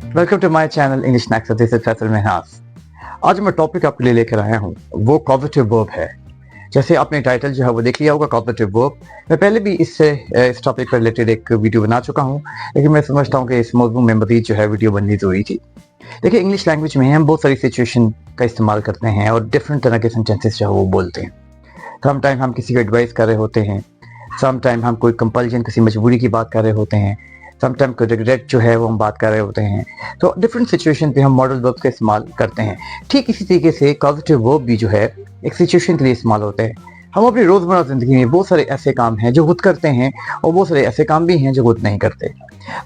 Welcome to my channel English snacks with Faisal Mahnaz. आज मैं topic आपके लिए लेकर आया हूँ, वो कॉजेटिव वर्ब है। जैसे आपने टाइटल जो है वो देख लिया होगा, कॉजेटिव वर्ब। मैं पहले भी इस टॉपिक पर रिलेटेड एक वीडियो बना चुका हूँ, लेकिन मैं समझता हूँ कि इस मौजूद में मज़ीद जो है वीडियो बननी ज़रूरी थी। देखिए, इंग्लिश लैंग्वेज में हम बहुत सारी सिचुएशन का इस्तेमाल करते हैं और डिफरेंट तरह के सेंटेंसेस जो है वो बोलते हैं। सम टाइम हम किसी को एडवाइस कर रहे होते हैं, सम टाइम हम कोई कंपल्जन, किसी मजबूरी की बात कर रहे होते हैं, समटाइम कोई रिग्रेट जो है वो हम बात कर रहे होते हैं। तो डिफरेंट सिचुएशन पे हम मॉडल वर्ब का इस्तेमाल करते हैं। ठीक इसी तरीके से कॉजेटिव वर्ब भी जो है एक सिचुएशन के लिए इस्तेमाल होते हैं। हम अपनी रोजमर्रा जिंदगी में बहुत सारे ऐसे काम हैं जो खुद करते हैं और बहुत सारे ऐसे काम भी हैं जो खुद नहीं करते।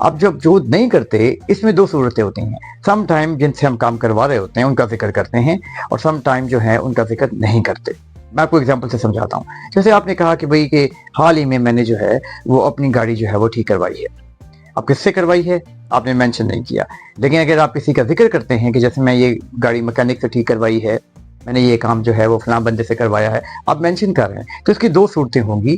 अब जब जो खुद नहीं करते, इसमें दो सूरतें होती हैं। सम टाइम जिनसे हम काम करवा रहे होते हैं उनका जिक्र करते हैं और सम टाइम जो है उनका जिक्र नहीं करते। मैं आपको एग्जांपल से समझाता हूँ। जैसे आपने कहा कि भाई कि हाल ही में मैंने जो है वो अपनी गाड़ी जो है वो ठीक करवाई है। अब किससे करवाई है आपने मेंशन नहीं किया, लेकिन अगर आप किसी का जिक्र करते हैं कि जैसे मैं ये गाड़ी मैकेनिक से ठीक करवाई है, मैंने ये काम जो है वो फलां बंदे से करवाया है, आप मेंशन कर रहे हैं, तो इसकी दो सूरतें होंगी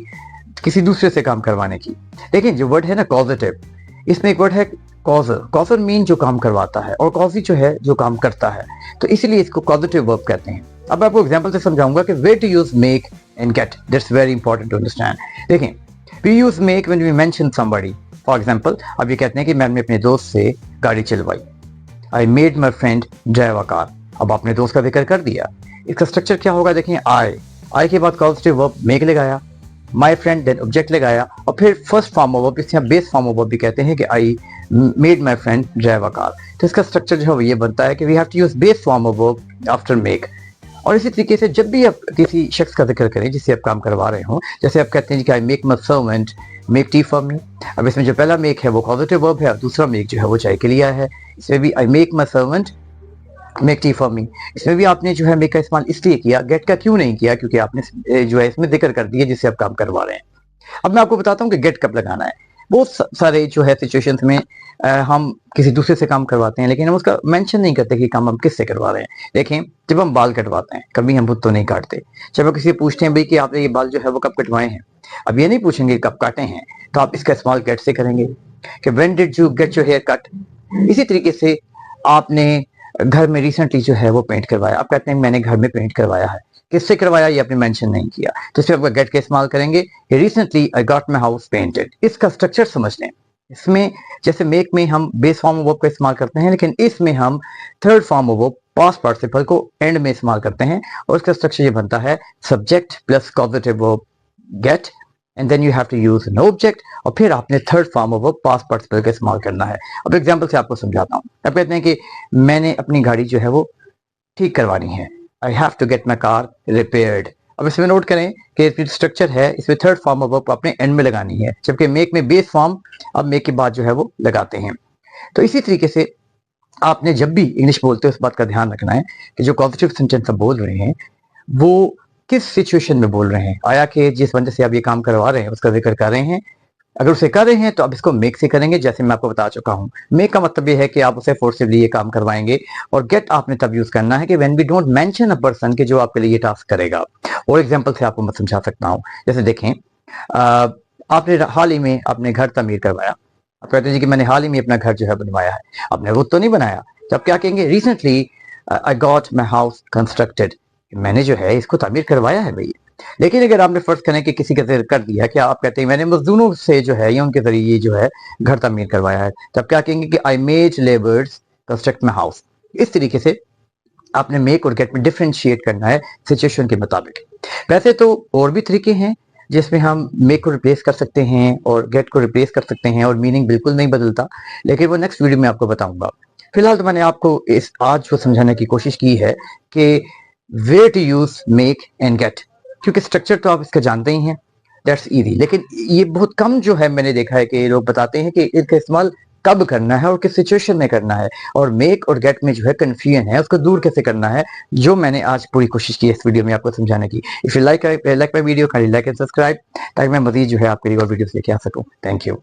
किसी दूसरे से काम करवाने की। लेकिन जो वर्ड है ना कॉजेटिव, इसमें एक वर्ड है कॉजर। कॉजर मीन जो काम करवाता है और कॉजी जो है जो काम करता है, तो इसीलिए इसको कॉजेटिव वर्ब कहते हैं। अब मैं आपको एग्जाम्पल से समझाऊंगा कि where to use make and get, that's very important to understand. देखें, we use make when we mention somebody. For example, अब ये कहते हैं कि मैंने अपने दोस्त से गाड़ी चलवाई। I made my friend drive a car. अब आपने दोस्त का जिक्र कर दिया। इसका स्ट्रक्चर क्या होगा देखें, आई के बाद कॉजेटिव वर्ब मेक लगाया, माई फ्रेंड देन ऑब्जेक्ट लगाया, और फिर फर्स्ट फॉर्म ऑफ वर्ब, इसे बेस फॉर्म ऑफ वर्ब भी कहते हैं कि आई made my friend drive a car. तो इसका स्ट्रक्चर जो है वो ये बनता है कि we have to use base form of verb after make. और इसी तरीके से जब भी आप किसी शख्स का जिक्र करें जिससे आप काम करवा रहे हो, जैसे आप कहते हैं कि I make my servant make tea for me. अब इसमें जो पहला मेक है वो पॉजिटिव वर्ब है और दूसरा मेक जो है वो चाय के लिए है। इसमें भी I make my servant make tea for me, इसमें भी आपने जो है मेक का इस्तेमाल इसलिए किया, गेट का क्यों नहीं किया, क्योंकि आपने जो है इसमें जिक्र कर दिया जिससे आप काम करवा रहे हैं। अब मैं आपको बताता हूँ कि गेट कब लगाना है। बहुत सारे जो है सिचुएशंस में हम किसी दूसरे से काम करवाते हैं, लेकिन हम उसका मेंशन नहीं करते कि काम हम किससे करवा रहे हैं। देखें, जब हम बाल कटवाते हैं, कभी हम खुद तो नहीं काटते। जब हम किसी से पूछते हैं भाई कि आपने ये बाल जो है वो कब कटवाए हैं, अब ये नहीं पूछेंगे कब काटे हैं, तो आप इसका इस्तेमाल गेट से करेंगे कि when did you get your hair cut. इसी तरीके से आपने घर में रिसेंटली जो है वो पेंट करवाया, आप कहते हैं मैंने घर में पेंट करवाया है, किससे करवाया ये आपने मेंशन नहीं किया, तो इसमें आपका गेट का इस्तेमाल करेंगे। Recently I got my house painted. इसका स्ट्रक्चर समझ लें। इसमें जैसे मेक में हम बेस फॉर्म ऑफ वर्ब का इस्तेमाल करते हैं, लेकिन इसमें हम third form of verb past participle को एंड में इस्तेमाल करते हैं और इसका स्ट्रक्चर ये बनता है subject plus causative verb get and then you have to use no object, और फिर आपने third form of verb past participle का इस्तेमाल करना है। अब एग्जांपल से आपको समझाता हूँ। आप कहते हैं कि मैंने अपनी गाड़ी जो है वो ठीक करवानी है, I have to get my car repaired. अब इसमें नोट करें कि इसमें स्ट्रक्चर है, इसमें थर्ड फॉर्म ऑफ वर्ब आपने एंड में लगानी है, जबकि मेक में बेस फॉर्म अब मेक के बाद जो है वो लगाते हैं। तो इसी तरीके से आपने जब भी इंग्लिश बोलते हो उस बात का ध्यान रखना है कि जो पॉजिटिव सेंटेंस आप बोल रहे हैं वो किस सिचुएशन में बोल रहे हैं। आया कि जिस बंदे से आप ये काम करवा रहे हैं उसका जिक्र कर रहे हैं, अगर उसे कर रहे हैं तो आप इसको मेक से करेंगे, जैसे मैं आपको बता चुका हूं। मेक का मतलब ये है कि आप उसे फोर्सफुली ये काम करवाएंगे, और गेट आपने तब यूज करना है कि when we don't mention a person के जो आपके लिए ये टास्क करेगा। और एग्जांपल से आपको मैं समझा सकता हूं। जैसे देखें, आपने हाल ही में अपने घर तमीर करवाया। आप कहते हैं कि मैंने हाल ही में अपना घर जो है बनवाया है, आपने खुद तो नहीं बनाया। तो आप क्या कहेंगे, recently I got my house constructed, मैंने जो है इसको तमीर करवाया है भैया। लेकिन अगर आपने फर्ज करें कि किसी का जिक्र कर दिया, क्या आप कहते हैं मैंने मजदूरों से जो है या उनके जरिए जो है घर तमीर करवाया है, तब क्या कहेंगे कि I made labours construct my house. इस तरीके से आपने मेक और गेट में डिफरेंशिएट करना है सिचुएशन के मुताबिक। वैसे तो और भी तरीके हैं जिसमें हम मेक को रिप्लेस कर सकते हैं और गेट को रिप्लेस कर सकते हैं और मीनिंग बिल्कुल नहीं बदलता, लेकिन वो नेक्स्ट वीडियो में आपको बताऊंगा। फिलहाल तो मैंने आपको इस आज को समझाने की कोशिश की है कि where to use make and get, क्योंकि स्ट्रक्चर तो आप इसका जानते ही हैं, दैट्स इजी। लेकिन ये बहुत कम जो है मैंने देखा है कि लोग बताते हैं कि इसका इस्तेमाल कब करना है और किस सिचुएशन में करना है, और मेक और गेट में जो है कंफ्यूजन है उसको दूर कैसे करना है, जो मैंने आज पूरी कोशिश की है इस वीडियो में आपको समझाने की। If you like my video, kindly like and subscribe, ताकि मैं मजीद जो है आपके लिए और वीडियोस लेके आ सकूं। Thank you.